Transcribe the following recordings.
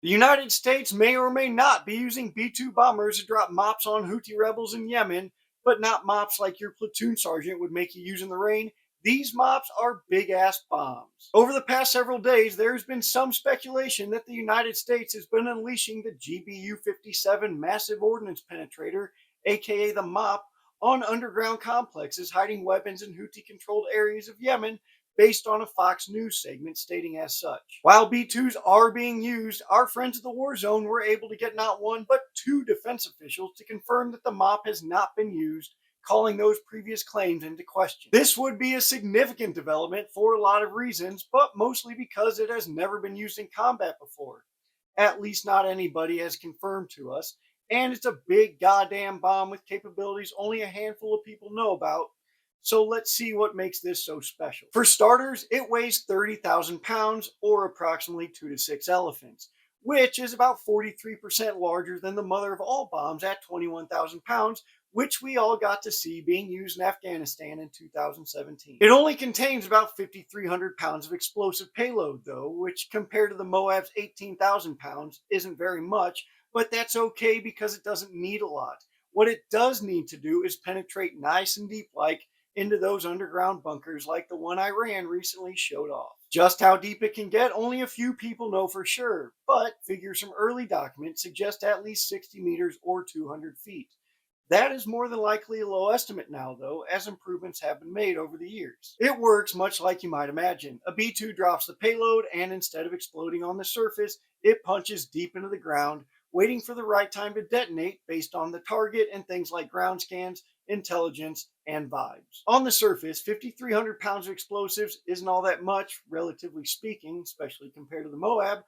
The United States may or may not be using B-2 bombers to drop mops on Houthi rebels in Yemen, but not mops like your platoon sergeant would make you use in the rain. These mops are big ass bombs. Over the past several days, there's been some speculation that the United States has been unleashing the GBU-57 Massive Ordnance Penetrator, aka the MOP, on underground complexes hiding weapons in Houthi controlled areas of Yemen, based on a Fox News segment stating as such. While B-2s are being used, our friends at the war zone were able to get not one, but two defense officials to confirm that the MOP has not been used, calling those previous claims into question. This would be a significant development for a lot of reasons, but mostly because it has never been used in combat before. At least not anybody has confirmed to us, and it's a big goddamn bomb with capabilities only a handful of people know about. So let's see what makes this so special. For starters, it weighs 30,000 pounds, or approximately 2 to 6 elephants, which is about 43% larger than the mother of all bombs at 21,000 pounds, which we all got to see being used in Afghanistan in 2017. It only contains about 5,300 pounds of explosive payload, though, which compared to the Moab's 18,000 pounds isn't very much, but that's okay because it doesn't need a lot. What it does need to do is penetrate nice and deep like into those underground bunkers like the one Iran recently showed off. Just how deep it can get, only a few people know for sure, but figures from early documents suggest at least 60 meters or 200 feet. That is more than likely a low estimate now, though, as improvements have been made over the years. It works much like you might imagine. A B-2 drops the payload, and instead of exploding on the surface, it punches deep into the ground, waiting for the right time to detonate based on the target and things like ground scans, intelligence, and vibes. On the surface, 5,300 pounds of explosives isn't all that much, relatively speaking, especially compared to the Moab,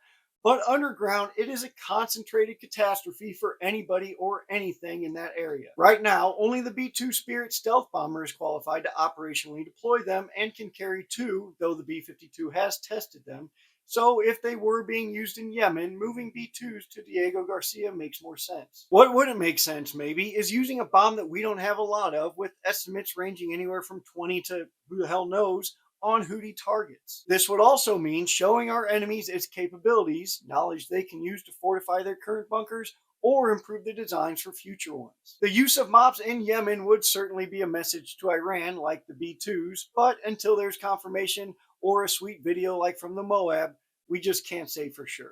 but underground, it is a concentrated catastrophe for anybody or anything in that area. Right now, only the B-2 Spirit stealth bomber is qualified to operationally deploy them and can carry two, though the B-52 has tested them. So if they were being used in Yemen, moving B-2s to Diego Garcia makes more sense. What wouldn't make sense, maybe, is using a bomb that we don't have a lot of, with estimates ranging anywhere from 20 to who the hell knows, on Houthi targets. This would also mean showing our enemies its capabilities, knowledge they can use to fortify their current bunkers, or improve the designs for future ones. The use of MOPs in Yemen would certainly be a message to Iran, like the B-2s, but until there's confirmation or a sweet video like from the Moab, we just can't say for sure.